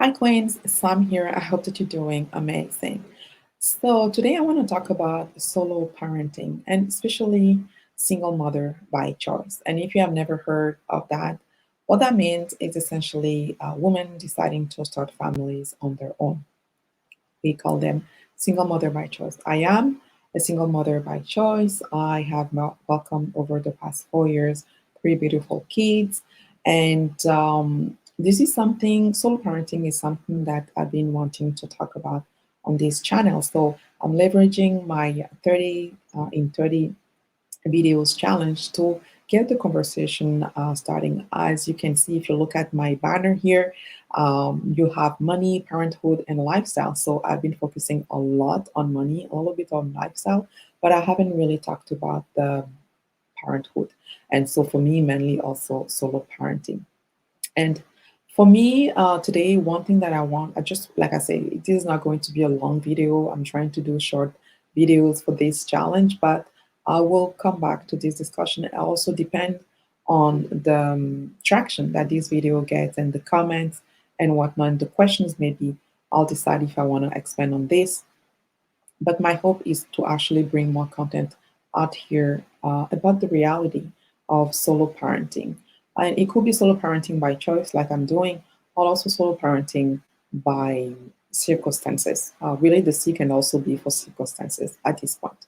Hi, Queens. Sam here. I hope that you're doing amazing. So, today I want to talk about solo parenting and especially single mother by choice. And if you have never heard of that, what that means is essentially women deciding to start families on their own. We call them single mother by choice. I am a single mother by choice. I have welcomed over the past 4 years three beautiful kids. And this is something, solo parenting is something that I've been wanting to talk about on this channel. So I'm leveraging my 30 in 30 videos challenge to get the conversation starting. As you can see, if you look at my banner here, you have money, parenthood, and lifestyle. So I've been focusing a lot on money, a little bit on lifestyle, but I haven't really talked about the parenthood. And so for me, mainly also solo parenting. And for me, today, one thing that I just, like I say, it is not going to be a long video. I'm trying to do short videos for this challenge, but I will come back to this discussion. It also depend on the traction that this video gets and the comments and whatnot, the questions maybe. I'll decide if I want to expand on this, but my hope is to actually bring more content out here about the reality of solo parenting. And it could be solo parenting by choice, like I'm doing, or also solo parenting by circumstances. Really, the C can also be for circumstances at this point.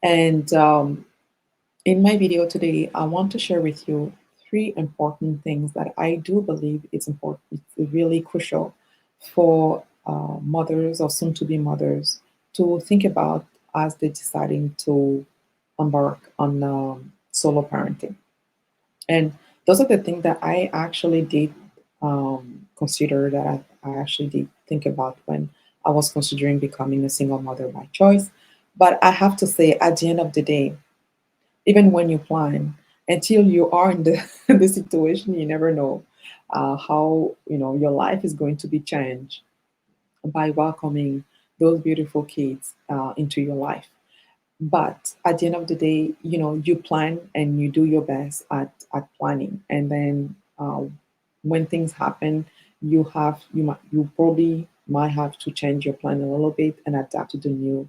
And in my video today, I want to share with you three important things that I do believe it's important, it's really crucial for mothers or soon to be mothers to think about as they're deciding to embark on solo parenting. And those are the things that I actually did consider, that I actually did think about when I was considering becoming a single mother by choice. But I have to say, at the end of the day, even when you plan, until you are in the, the situation, you never know how your life is going to be changed by welcoming those beautiful kids into your life. But at the end of the day, you plan and you do your best at planning, and then when things happen, you probably might have to change your plan a little bit and adapt to the new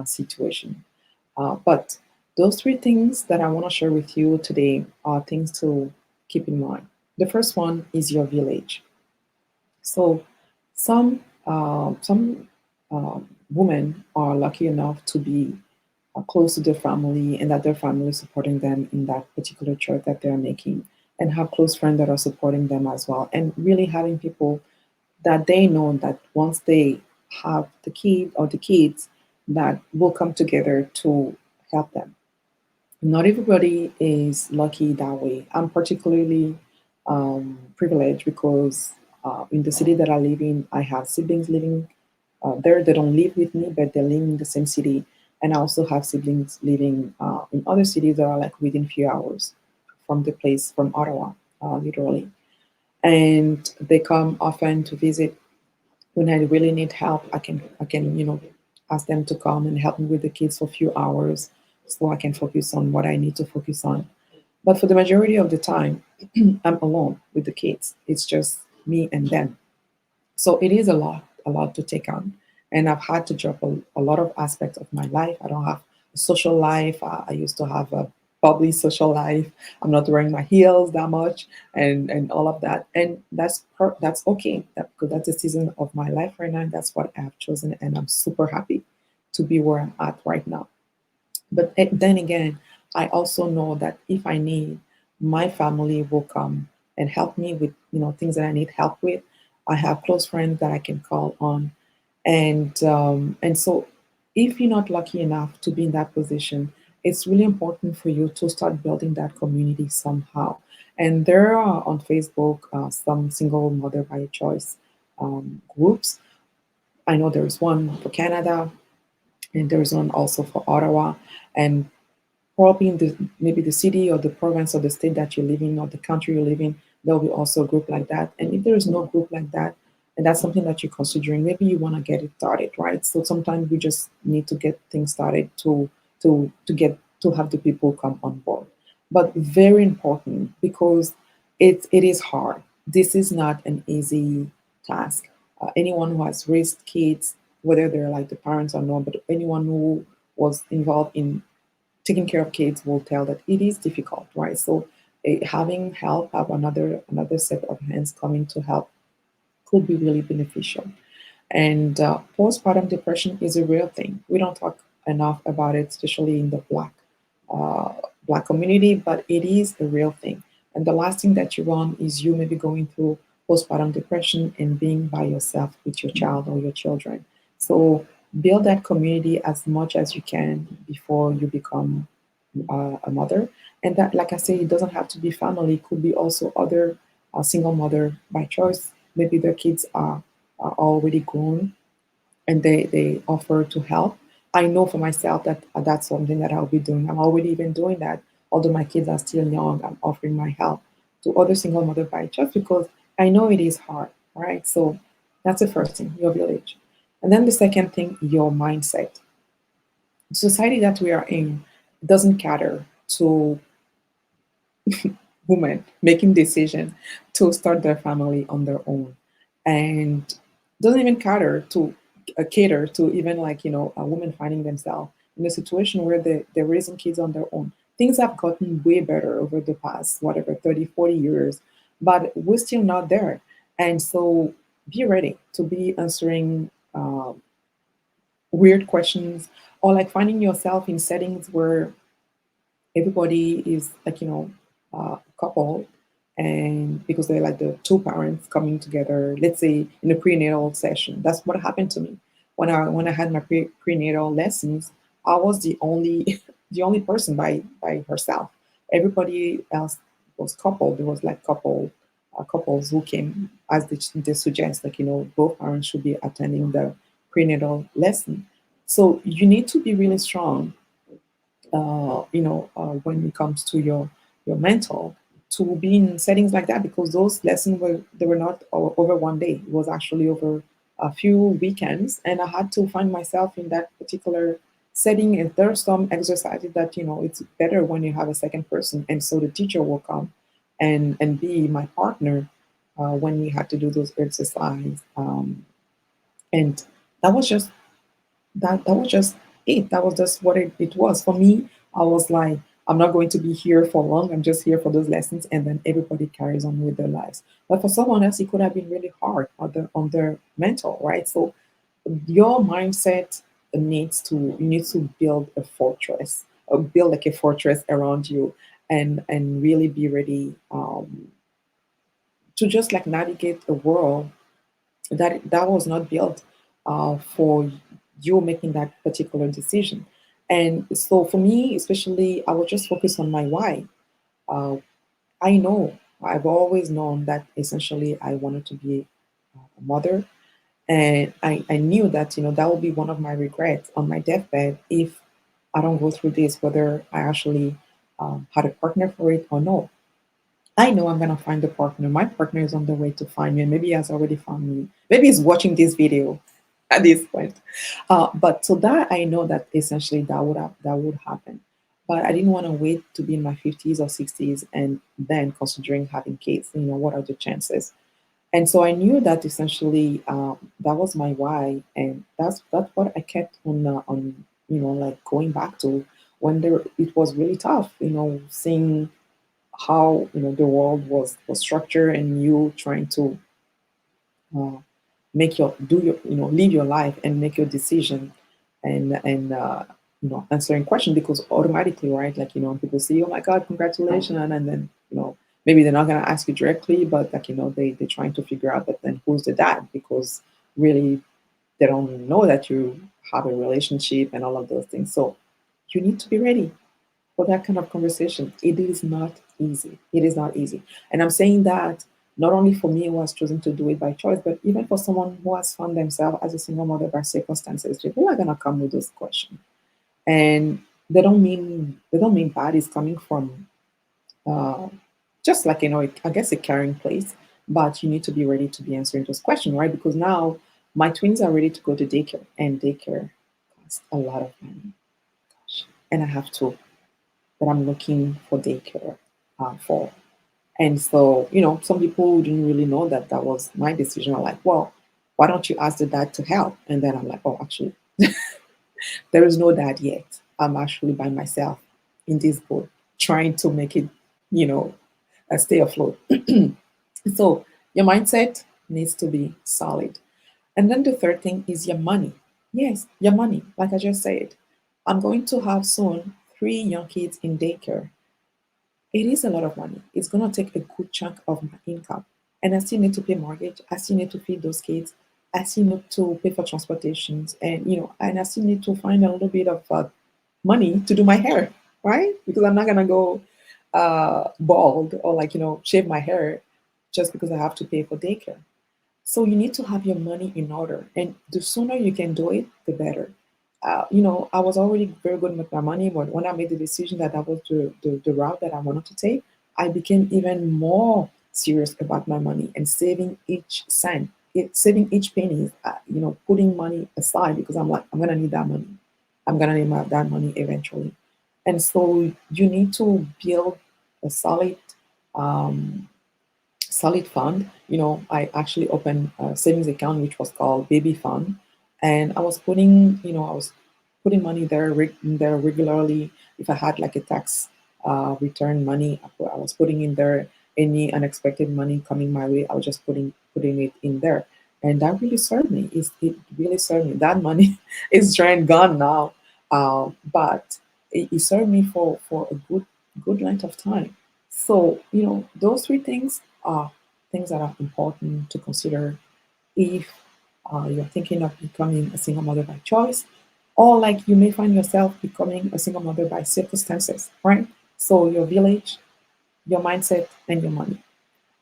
situation. But those three things that I want to share with you today are things to keep in mind. The first one is your village. So some women are lucky enough to be close to their family and that their family is supporting them in that particular choice that they're making, and have close friends that are supporting them as well, and really having people that they know that once they have the kid or the kids, that will come together to help them. Not everybody is lucky that way. I'm particularly privileged because in the city that I live in, I have siblings living there. They don't live with me, but they live in the same city. And I also have siblings living in other cities that are like within few hours from the place, from Ottawa, literally. And they come often to visit when I really need help. I can ask them to come and help me with the kids for a few hours so I can focus on what I need to focus on. But for the majority of the time, I'm alone with the kids. It's just me and them. So it is a lot to take on. And I've had to drop a lot of aspects of my life. I don't have a social life. I used to have a bubbly social life. I'm not wearing my heels that much and all of that. And that's okay. Because that's the season of my life right now. That's what I have chosen. And I'm super happy to be where I'm at right now. But then again, I also know that if I need, my family will come and help me with things that I need help with. I have close friends that I can call on, and so if you're not lucky enough to be in that position, it's really important for you to start building that community somehow. And there are on Facebook some single mother by choice groups. I know there's one for Canada, and there's one also for Ottawa, and probably in the maybe the city or the province or the state that you live in or the country you live in, there'll be also a group like that. And if there is no group like that, and that's something that you're considering, maybe you want to get it started, right? So sometimes we just need to get things started to get to have the people come on board. But very important, because it is hard. This is not an easy task. anyone who has raised kids, whether they're like the parents or not, but anyone who was involved in taking care of kids will tell that it is difficult, right? So having help, have another set of hands coming to help could be really beneficial. And postpartum depression is a real thing. We don't talk enough about it, especially in the uh, black community, but it is a real thing. And the last thing that you want is you maybe going through postpartum depression and being by yourself with your child or your children. So build that community as much as you can before you become a mother. And that, like I say, it doesn't have to be family. It could be also other single mother by choice. Maybe their kids are already grown and they offer to help. I know for myself that that's something that I'll be doing. I'm already even doing that. Although my kids are still young, I'm offering my help to other single mother by choice because I know it is hard, right? So that's the first thing, your village. And then the second thing, your mindset. The society that we are in doesn't cater to women making decision to start their family on their own, and doesn't even cater to even like a woman finding themselves in a situation where they're raising kids on their own. Things have gotten way better over the past whatever 30, 40 years, but we're still not there. And so be ready to be answering weird questions, or like finding yourself in settings where everybody is like couple, and because they're like the two parents coming together, let's say in a prenatal session. That's what happened to me when I had my prenatal lessons. I was the only the only person by herself. Everybody else was coupled. There was like couples who came, as they suggest, like both parents should be attending the prenatal lesson. So you need to be really strong, when it comes to your mental, to be in settings like that, because those lessons were not over one day. It was actually over a few weekends, and I had to find myself in that particular setting. And there are some exercises that it's better when you have a second person, and so the teacher will come and be my partner when we had to do those exercises. And that was just that was just it. That was just what it was. For me, I was like, I'm not going to be here for long. I'm just here for those lessons, and then everybody carries on with their lives. But for someone else, it could have been really hard on their mental, right? So your mindset you need to build a fortress, or build like a fortress around you, and really be ready to just like navigate a world that was not built for you making that particular decision. And so for me, especially, I was just focused on my why. Uh, I know I've always known that essentially I wanted to be a mother, and I knew that that would be one of my regrets on my deathbed if I don't go through this, whether I actually had a partner for it or no. I know I'm gonna find a partner. My partner is on the way to find me, and maybe he has already found me. Maybe he's watching this video at this point. But so that I know that essentially that would happen. But I didn't want to wait to be in my 50s or 60s and then considering having kids. What are the chances? And so I knew that essentially that was my why, and that's what I kept on like going back to when it was really tough. Seeing how the world was structured, and you trying to uh, make your do your live your life and make your decision, and answering question, because automatically, right, like people say, oh my god, congratulations, and then maybe they're not going to ask you directly, but like they're trying to figure out, but then who's the dad, because really they don't know that you have a relationship and all of those things. So you need to be ready for that kind of conversation. It is not easy. It is not easy. And I'm saying that not only for me who has chosen to do it by choice, but even for someone who has found themselves as a single mother by circumstances. People are gonna come with those questions. And they don't mean bad. It's coming from uh, just like I guess a caring place. But you need to be ready to be answering those questions, right? Because now my twins are ready to go to daycare, and daycare costs a lot of money. Gosh. And I have to that I'm looking for daycare for. And so, some people didn't really know that that was my decision. I'm like, well, Why don't you ask the dad to help? And then I'm like, oh, actually, there is no dad yet. I'm actually by myself in this boat, trying to make it, you know, stay afloat. So your mindset needs to be solid. And then the third thing is your money. Yes, your money. Like I just said, I'm going to have soon 3 young kids in daycare. It is a lot of money. It's going to take a good chunk of my income. And I still need to pay mortgage. I still need to feed those kids. I still need to pay for transportations. And, and I still need to find a little bit of money to do my hair, right? Because I'm not going to go bald or like, shave my hair just because I have to pay for daycare. So you need to have your money in order, and the sooner you can do it, the better. I was already very good with my money, but when I made the decision that that was the route that I wanted to take, I became even more serious about my money and saving each cent, saving each penny, putting money aside because I'm like, I'm gonna need that money. I'm gonna need that money eventually. And so you need to build a um, solid fund. I actually opened a savings account which was called Baby Fund, and I was putting money there regularly. If I had like a tax return money, I was putting in there. Any unexpected money coming my way, I was just putting it in there, and that really served me. It really served me. That money is drained, gone now, but it served me for a good length of time. So, those 3 things are things that are important to consider if you're thinking of becoming a single mother by choice, or like you may find yourself becoming a single mother by circumstances, right? So, your village, your mindset, and your money.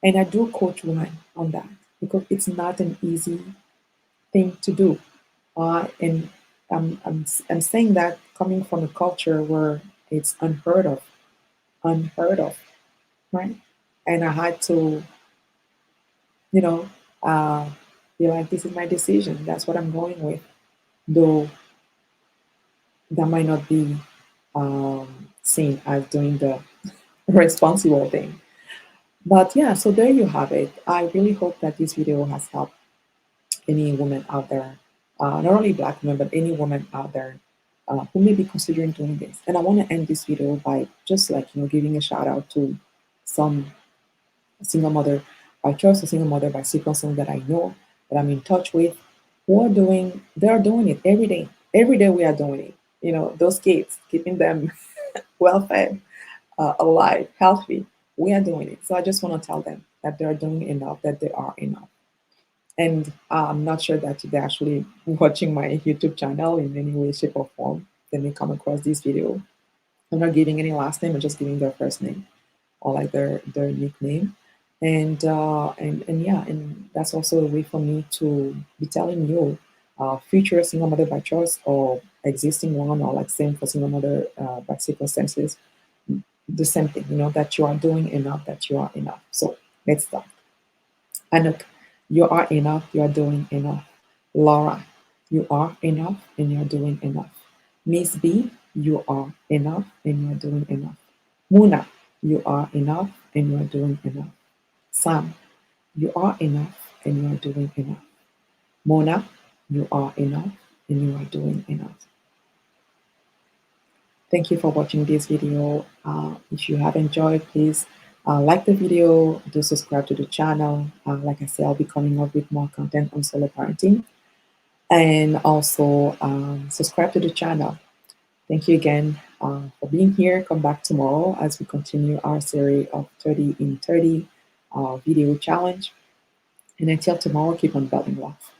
And I do coach women on that because it's not an easy thing to do. And I'm saying that coming from a culture where it's unheard of, right? And I had to, you know, uh, be like, this is my decision. That's what I'm going with. Though that might not be seen as doing the responsible thing. But yeah, so there you have it. I really hope that this video has helped any woman out there, not only Black women, but any woman out there who may be considering doing this. And I want to end this video by just like, giving a shout out to some single mother by choice or single mother by circumstance that I know, that I'm in touch with, they are doing it every day. Every day we are doing it. Those kids, keeping them well fed, alive, healthy. We are doing it. So I just want to tell them that they are doing enough, that they are enough. And I'm not sure that they're actually watching my YouTube channel in any way, shape, or form. They may come across this video. I'm not giving any last name, I'm just giving their first name or like their nickname. And yeah, and that's also a way for me to be telling you, future single mother by choice or existing one, or like same for single mother by circumstances, the same thing, that you are doing enough, that you are enough. So let's start. Anouk, you are enough, you are doing enough. Laura, you are enough and you're doing enough. Miss B, you are enough and you're doing enough. Muna, you are enough and you are doing enough. Sam, you are enough and you are doing enough. Mona, you are enough and you are doing enough. Thank you for watching this video. If you have enjoyed, please like the video, do subscribe to the channel. Like I said, I'll be coming up with more content on solo parenting. And also subscribe to the channel. Thank you again for being here. Come back tomorrow as we continue our series of 30 in 30 video challenge. And until tomorrow, keep on building love.